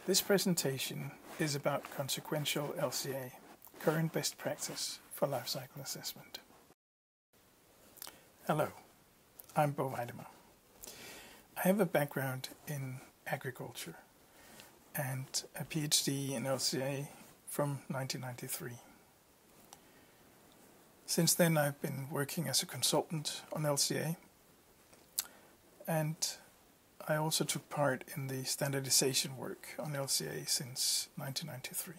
This presentation is about consequential LCA, current best practice for life cycle assessment. Hello, I'm Bo Weidema. I have a background in agriculture and a PhD in LCA from 1993. Since then I've been working as a consultant on LCA, and I also took part in the standardization work on LCA since 1993.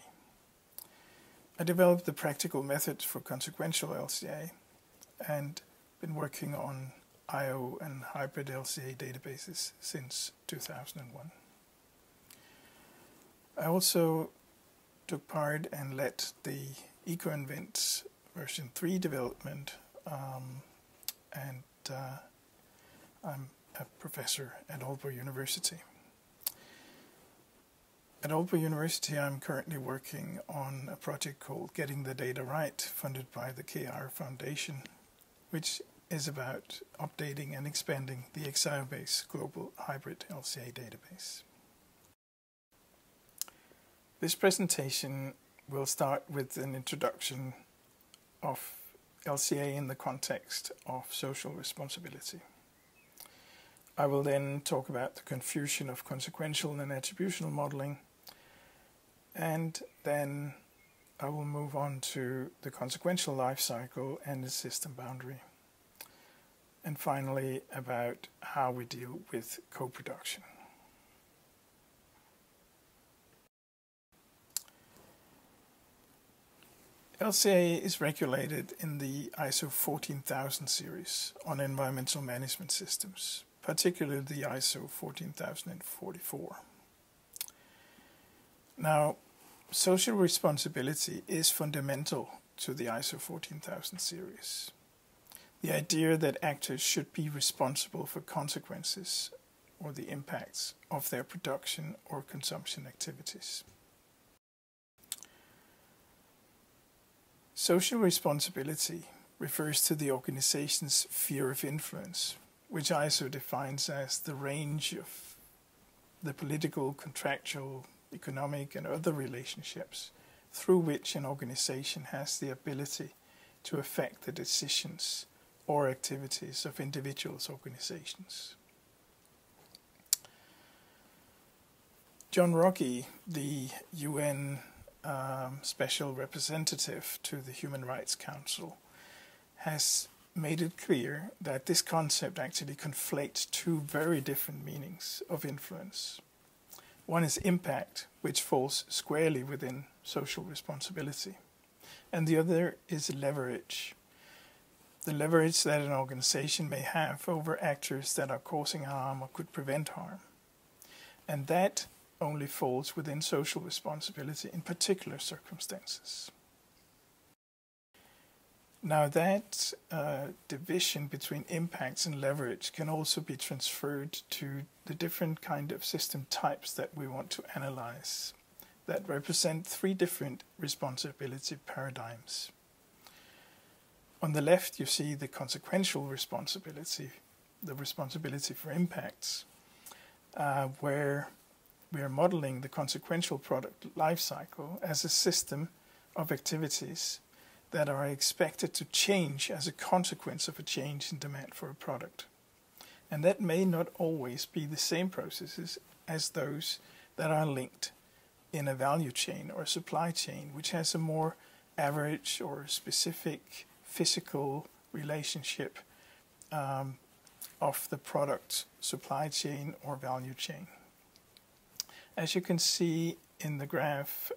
I developed the practical method for consequential LCA and been working on IO and hybrid LCA databases since 2001. I also took part and led the EcoInvent version 3 development, and I'm a professor at Aalborg University. At Aalborg University I'm currently working on a project called Getting the Data Right, funded by the KR Foundation, which is about updating and expanding the XIO-based global hybrid LCA database. This presentation will start with an introduction of LCA in the context of social responsibility. I will then talk about the confusion of consequential and attributional modeling, and then I will move on to the consequential life cycle and the system boundary, and finally about how we deal with co-production. LCA is regulated in the ISO 14000 series on environmental management systems, particularly the ISO 14044. Now, social responsibility is fundamental to the ISO 14000 series. The idea that actors should be responsible for consequences or the impacts of their production or consumption activities. Social responsibility refers to the organization's sphere of influence, which ISO defines as the range of the political, contractual, economic and other relationships through which an organization has the ability to affect the decisions or activities of individuals' organizations. John Ruggie, the UN Special Representative to the Human Rights Council, has made it clear that this concept actually conflates two very different meanings of influence. One is impact, which falls squarely within social responsibility, and the other is leverage. The leverage that an organization may have over actors that are causing harm or could prevent harm. And that only falls within social responsibility in particular circumstances. Now that division between impacts and leverage can also be transferred to the different kind of system types that we want to analyze that represent three different responsibility paradigms. On the left you see the consequential responsibility, the responsibility for impacts, where we are modeling the consequential product life cycle as a system of activities that are expected to change as a consequence of a change in demand for a product. And that may not always be the same processes as those that are linked in a value chain or a supply chain, which has a more average or specific physical relationship of the product supply chain or value chain. As you can see in the graph,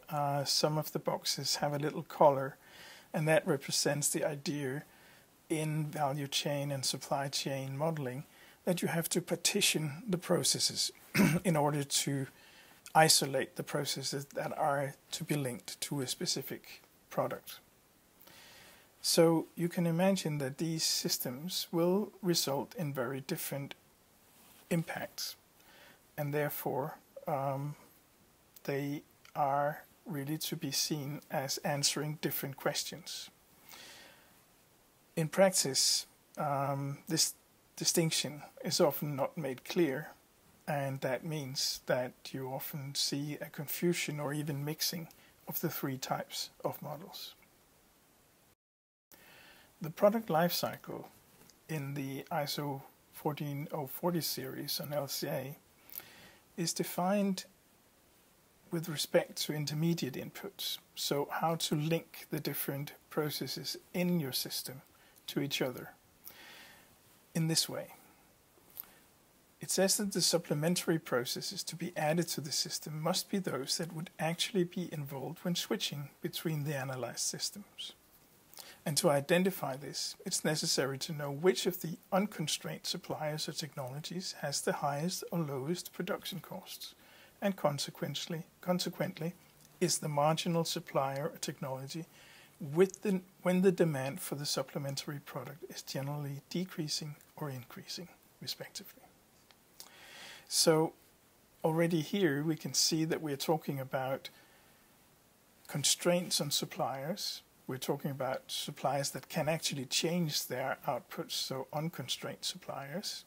some of the boxes have a little color, and that represents the idea in value chain and supply chain modeling that you have to partition the processes in order to isolate the processes that are to be linked to a specific product. So you can imagine that these systems will result in very different impacts, and therefore they are really to be seen as answering different questions. In practice, this distinction is often not made clear, And that means that you often see a confusion or even mixing of the three types of models. The product life cycle in the ISO 14040 series on LCA is defined with respect to intermediate inputs, so how to link the different processes in your system to each other in this way. It says that the supplementary processes to be added to the system must be those that would actually be involved when switching between the analyzed systems. And to identify this, it's necessary to know which of the unconstrained suppliers or technologies has the highest or lowest production costs, and consequently is the marginal supplier or technology when the demand for the supplementary product is generally decreasing or increasing, respectively. So already here we can see that we're talking about constraints on suppliers. We're talking about suppliers that can actually change their outputs, so unconstrained suppliers.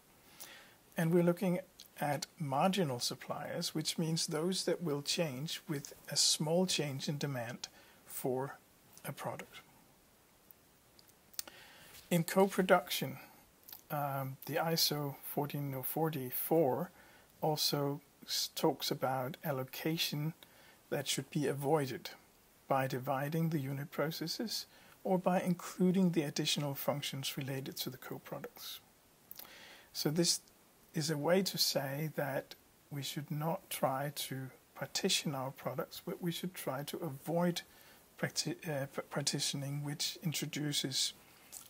And we're looking at marginal suppliers, which means those that will change with a small change in demand for a product. In co-production, the ISO 14044 also talks about allocation that should be avoided by dividing the unit processes or by including the additional functions related to the co-products. So this is a way to say that we should not try to partition our products, but we should try to avoid partitioning, which introduces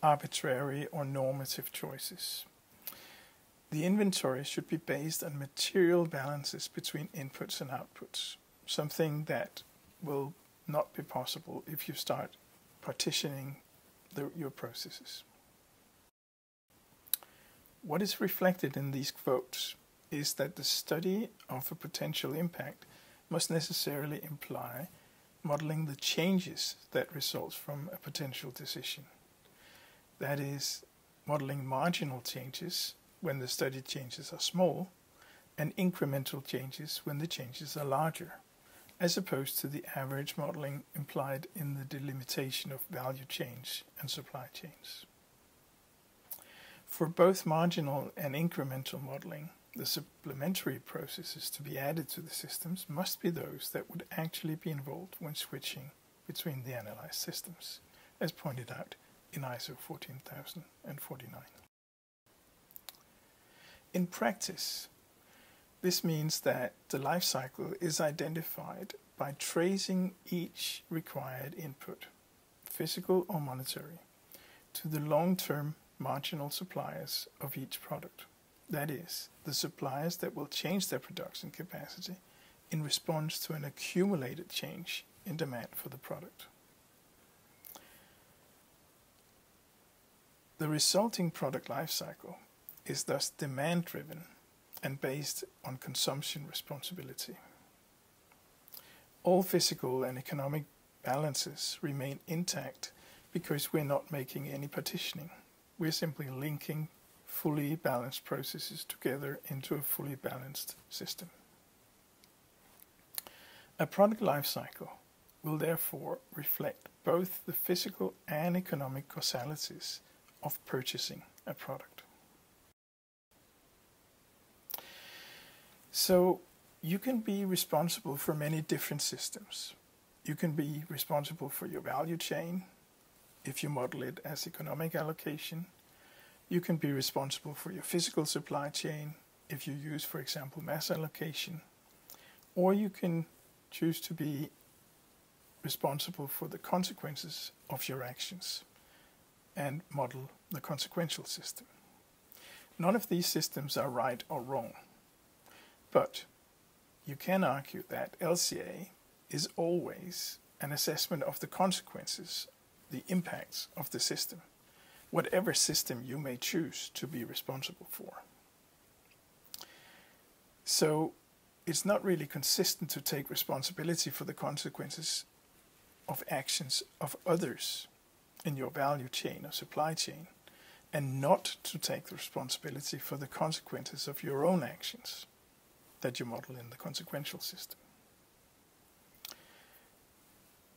arbitrary or normative choices. The inventory should be based on material balances between inputs and outputs, something that will not be possible if you start partitioning your processes. What is reflected in these quotes is that the study of a potential impact must necessarily imply modeling the changes that result from a potential decision. That is, modeling marginal changes when the study changes are small, and incremental changes when the changes are larger, as opposed to the average modeling implied in the delimitation of value chains and supply chains. For both marginal and incremental modeling, the supplementary processes to be added to the systems must be those that would actually be involved when switching between the analyzed systems, as pointed out in ISO 14049. In practice, this means that the life cycle is identified by tracing each required input, physical or monetary, to the long-term marginal suppliers of each product. That is, the suppliers that will change their production capacity in response to an accumulated change in demand for the product. The resulting product life cycle is thus demand-driven and based on consumption responsibility. All physical and economic balances remain intact because we're not making any partitioning. We're simply linking fully balanced processes together into a fully balanced system. A product life cycle will therefore reflect both the physical and economic causalities of purchasing a product. So you can be responsible for many different systems. You can be responsible for your value chain if you model it as economic allocation. You can be responsible for your physical supply chain if you use, for example, mass allocation. Or you can choose to be responsible for the consequences of your actions and model the consequential system. None of these systems are right or wrong. But you can argue that LCA is always an assessment of the consequences, the impacts of the system, whatever system you may choose to be responsible for. So it's not really consistent to take responsibility for the consequences of actions of others in your value chain or supply chain, and not to take the responsibility for the consequences of your own actions. that you model in the consequential system.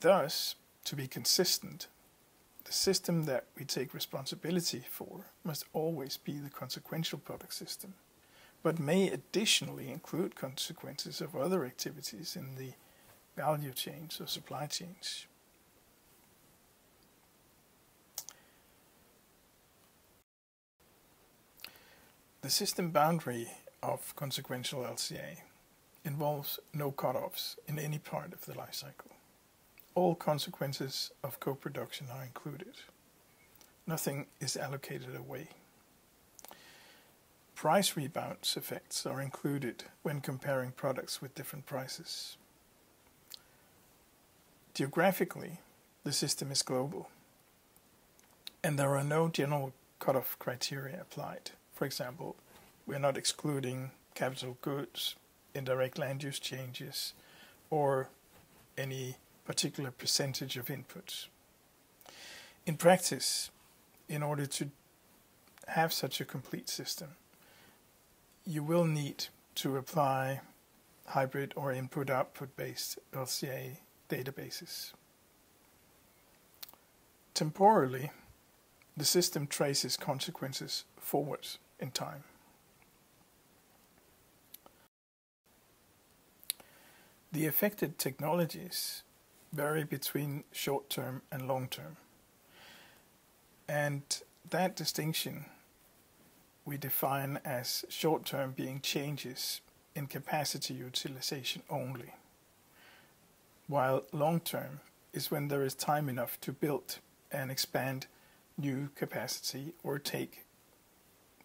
Thus, to be consistent, the system that we take responsibility for must always be the consequential product system, but may additionally include consequences of other activities in the value chains or supply chains. The system boundary of consequential LCA involves no cutoffs in any part of the life cycle. All consequences of co-production are included. Nothing is allocated away. Price rebounds effects are included when comparing products with different prices. Geographically, the system is global, and there are no general cutoff criteria applied. For example, we're not excluding capital goods, indirect land use changes, or any particular percentage of inputs. In practice, in order to have such a complete system, you will need to apply hybrid or input-output based LCA databases. Temporally, the system traces consequences forward in time. The affected technologies vary between short-term and long-term, and that distinction we define as short-term being changes in capacity utilization only, while long-term is when there is time enough to build and expand new capacity or take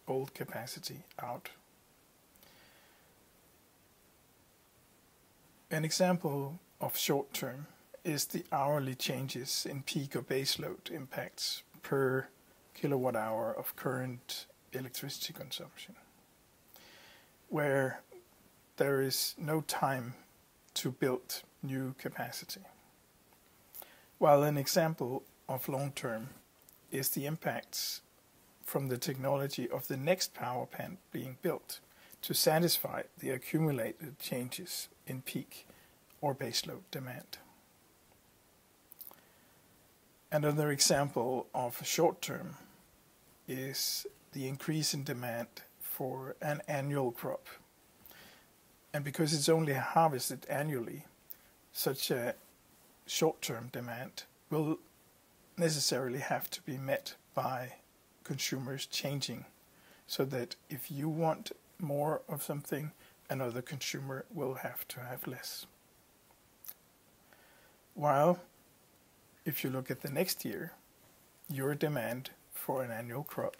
old capacity out. An example of short-term is the hourly changes in peak or baseload impacts per kilowatt hour of current electricity consumption, where there is no time to build new capacity. While an example of long-term is the impacts from the technology of the next power plant being built to satisfy the accumulated changes in peak or baseload demand. Another example of short-term is the increase in demand for an annual crop. And because it's only harvested annually, such a short-term demand will necessarily have to be met by consumers changing, so that if you want more of something, another consumer will have to have less. While if you look at the next year, your demand for an annual crop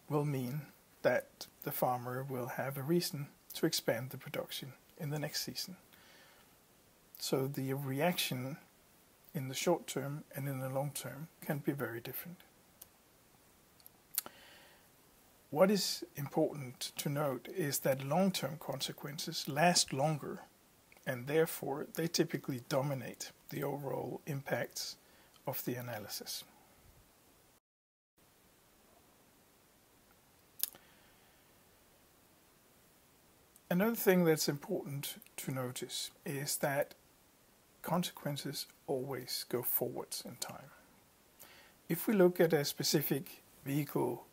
will mean that the farmer will have a reason to expand the production in the next season. So the reaction in the short term and in the long term can be very different. What is important to note is that long-term consequences last longer, and therefore they typically dominate the overall impacts of the analysis. Another thing that's important to notice is that consequences always go forwards in time. If we look at a specific vehicle,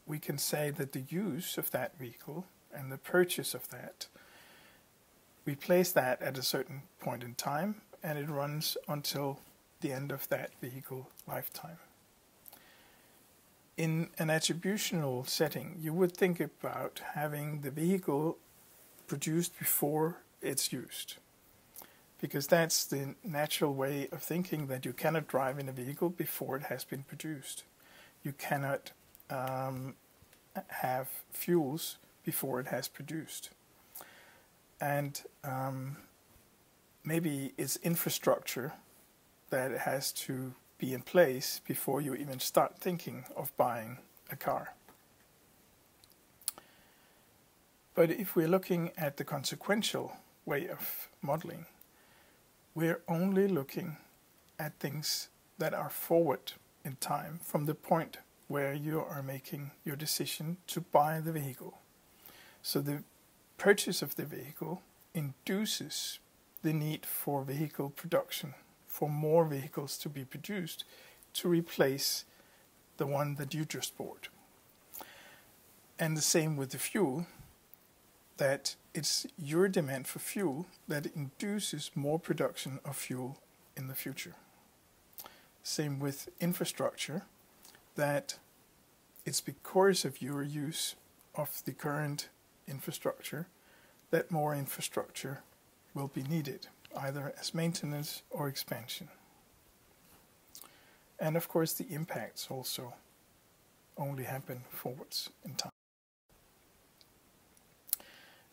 we can say that the use of that vehicle and the purchase of that, we place that at a certain point in time, and it runs until the end of that vehicle lifetime. In an attributional setting, you would think about having the vehicle produced before it's used, because that's the natural way of thinking, that you cannot drive in a vehicle before it has been produced. You cannot have fuels before it has produced. And maybe it's infrastructure that has to be in place before you even start thinking of buying a car. But if we're looking at the consequential way of modeling, we're only looking at things that are forward in time from the point where you are making your decision to buy the vehicle. So the purchase of the vehicle induces the need for vehicle production, for more vehicles to be produced to replace the one that you just bought. And the same with the fuel, that it's your demand for fuel that induces more production of fuel in the future. Same with infrastructure, that it's because of your use of the current infrastructure that more infrastructure will be needed, either as maintenance or expansion. And of course the impacts also only happen forwards in time.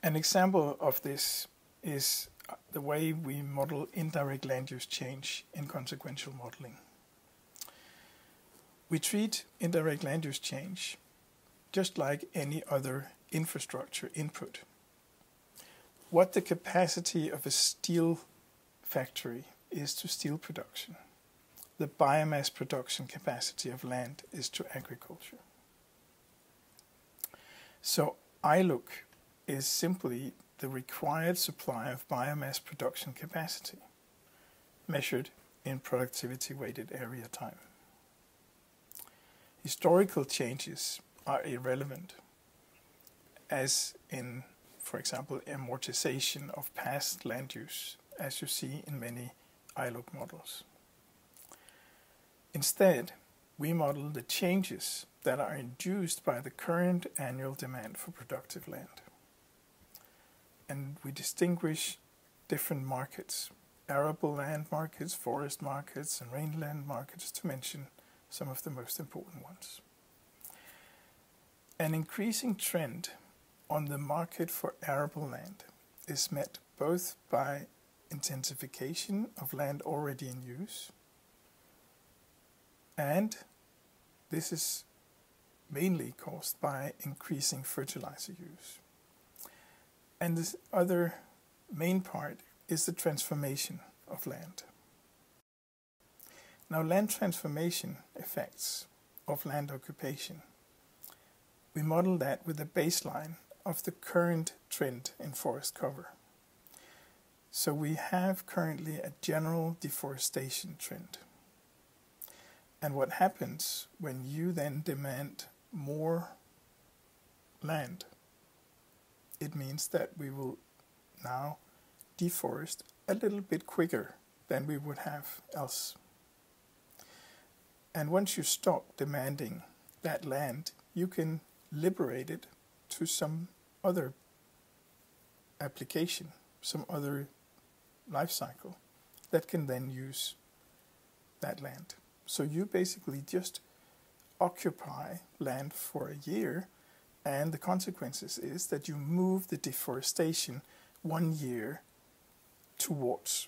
An example of this is the way we model indirect land use change in consequential modeling. We treat indirect land use change just like any other infrastructure input. What the capacity of a steel factory is to steel production, the biomass production capacity of land is to agriculture. So ILUC is simply the required supply of biomass production capacity, measured in productivity weighted area time. Historical changes are irrelevant, as in, for example, amortization of past land use, as you see in many ILUC models. Instead, we model the changes that are induced by the current annual demand for productive land. And we distinguish different markets, arable land markets, forest markets, and rangeland markets, to mention some of the most important ones. An increasing trend on the market for arable land is met both by intensification of land already in use, and this is mainly caused by increasing fertilizer use. And this other main part is the transformation of land. Now, land transformation effects of land occupation, we model that with a baseline of the current trend in forest cover. So we have currently a general deforestation trend. And what happens when you then demand more land? It means that we will now deforest a little bit quicker than we would have else. And once you stop demanding that land, you can liberate it to some other application, some other life cycle that can then use that land. So you basically just occupy land for a year, and the consequences is that you move the deforestation 1 year towards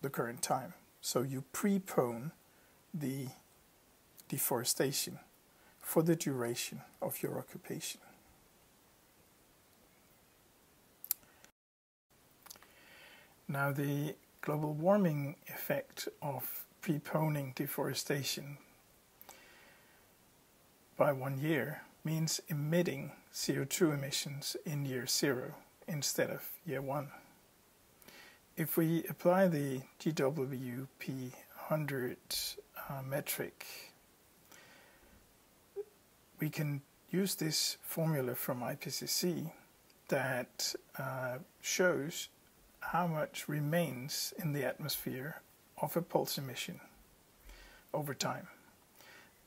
the current time. So you prepone the deforestation for the duration of your occupation. Now, the global warming effect of preponing deforestation by 1 year means emitting CO2 emissions in year 0 instead of year 1. If we apply the GWP 100 metric, we can use this formula from IPCC that shows how much remains in the atmosphere of a pulse emission over time.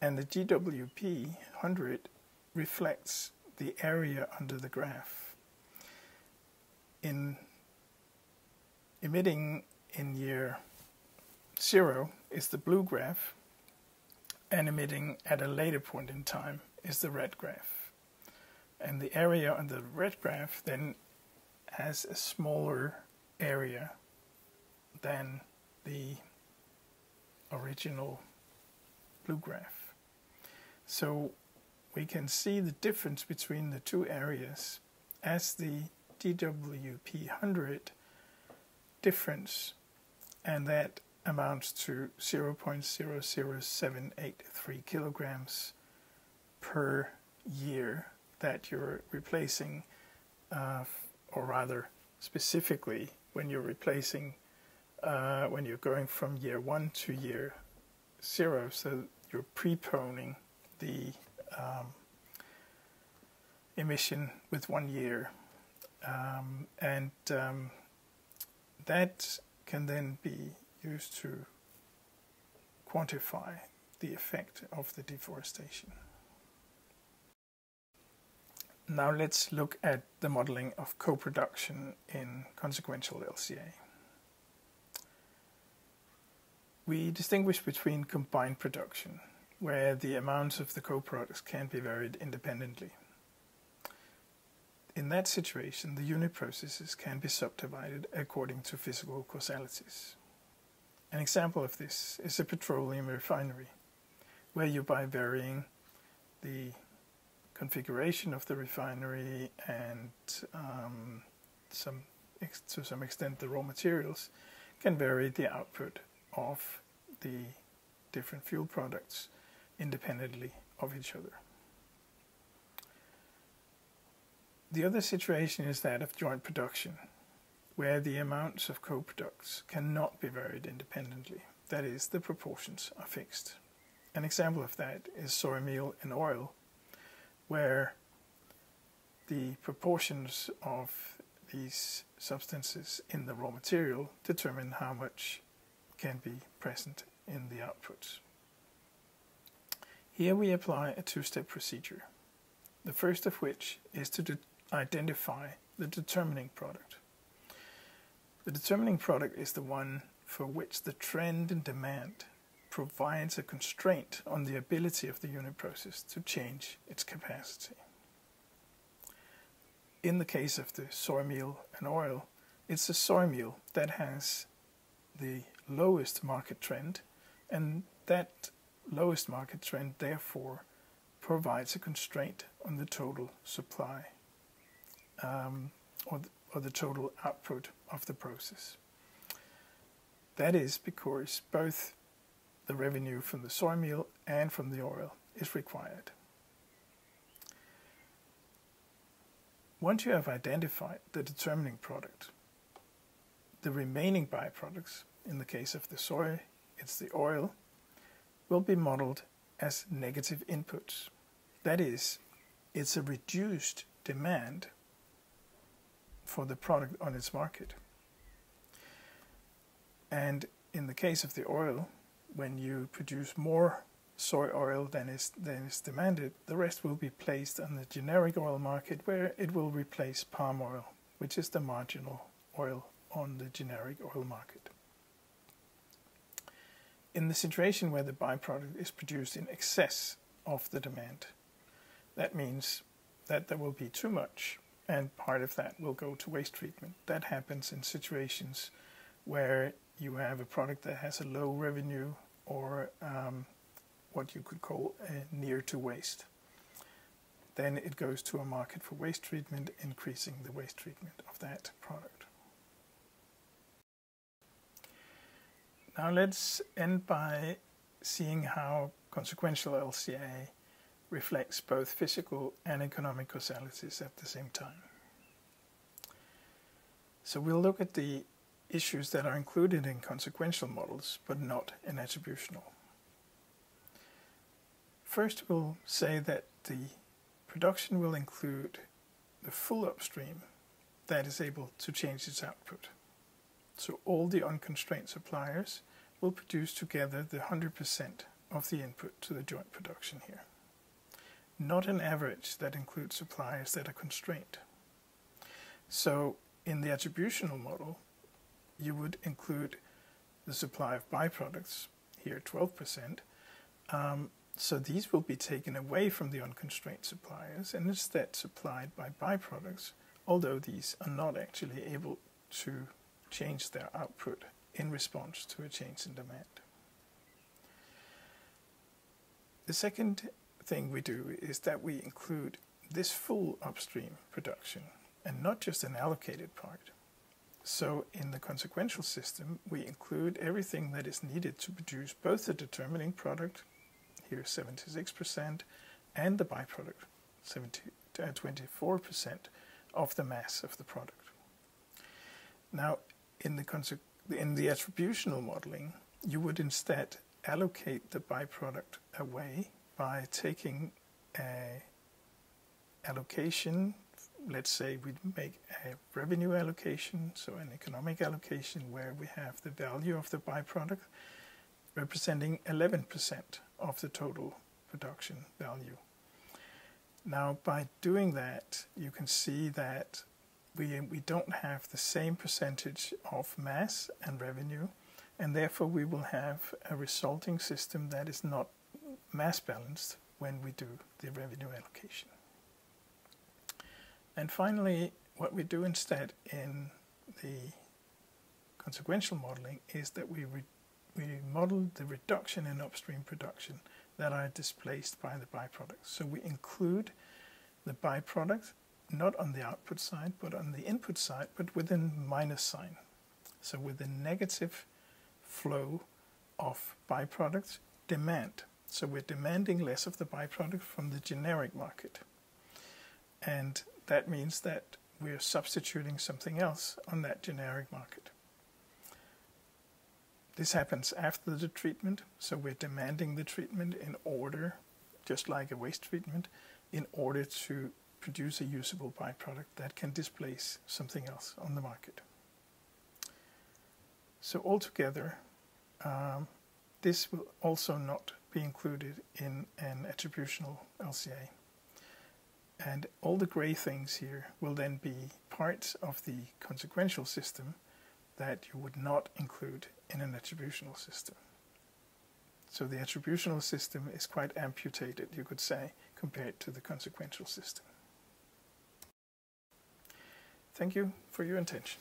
And the GWP 100 reflects the area under the graph. In emitting in year 0 is the blue graph, and emitting at a later point in time is the red graph. And the area on the red graph then has a smaller area than the original blue graph. So we can see the difference between the two areas as the GWP 100 difference, and that amounts to 0.00783 kilograms per year that you're replacing or rather specifically when you're replacing, when you're going from year 1 to year 0, so you're preponing the emission with 1 year, and that can then be used to quantify the effect of the deforestation. Now let's look at the modeling of co-production in consequential LCA. We distinguish between combined production, where the amounts of the co-products can be varied independently. In that situation, the unit processes can be subdivided according to physical causalities. An example of this is a petroleum refinery, where you, by varying the configuration of the refinery and to some extent the raw materials, can vary the output of the different fuel products independently of each other. The other situation is that of joint production, where the amounts of co-products cannot be varied independently. That is, the proportions are fixed. An example of that is soy meal and oil, where the proportions of these substances in the raw material determine how much can be present in the outputs. Here we apply a two-step procedure, the first of which is to identify the determining product. The determining product is the one for which the trend in demand provides a constraint on the ability of the unit process to change its capacity. In the case of the soy meal and oil, it's the soy meal that has the lowest market trend, and that lowest market trend therefore provides a constraint on the total supply or the total output of the process. That is because both the revenue from the soy meal and from the oil is required. Once you have identified the determining product, the remaining byproducts, in the case of the soy, it's the oil, will be modeled as negative inputs. That is, it's a reduced demand for the product on its market. And in the case of the oil, when you produce more soy oil than is demanded, the rest will be placed on the generic oil market, where it will replace palm oil, which is the marginal oil on the generic oil market. In the situation where the byproduct is produced in excess of the demand, that means that there will be too much, and part of that will go to waste treatment. That happens in situations where you have a product that has a low revenue, or what you could call a near to waste. Then it goes to a market for waste treatment, increasing the waste treatment of that product. Now let's end by seeing how consequential LCA reflects both physical and economic causalities at the same time. So we'll look at the issues that are included in consequential models, but not in attributional. First, we'll say that the production will include the full upstream that is able to change its output. So all the unconstrained suppliers will produce together the 100% of the input to the joint production here. Not an average that includes suppliers that are constrained. So in the attributional model, you would include the supply of byproducts, here 12%. So these will be taken away from the unconstrained suppliers and instead supplied by byproducts, although these are not actually able to change their output in response to a change in demand. The second thing we do is that we include this full upstream production and not just an allocated part. So in the consequential system, we include everything that is needed to produce both the determining product, here 76%, and the byproduct, 24% of the mass of the product. Now, in the attributional modeling, you would instead allocate the byproduct away by taking a allocation. Let's say we make a revenue allocation, so an economic allocation where we have the value of the byproduct representing 11% of the total production value. Now, by doing that, you can see that we don't have the same percentage of mass and revenue, and therefore we will have a resulting system that is not mass balanced when we do the revenue allocation. And finally, what we do instead in the consequential modeling is that we model the reduction in upstream production that are displaced by the byproducts. So we include the byproduct not on the output side, but on the input side, but with a minus sign. So with a negative flow of byproducts demand. So we're demanding less of the byproduct from the generic market. And that means that we're substituting something else on that generic market. This happens after the treatment, so we're demanding the treatment in order, just like a waste treatment, in order to produce a usable byproduct that can displace something else on the market. So altogether, this will also not be included in an attributional LCA. And all the gray things here will then be parts of the consequential system that you would not include in an attributional system. So the attributional system is quite amputated, you could say, compared to the consequential system. Thank you for your attention.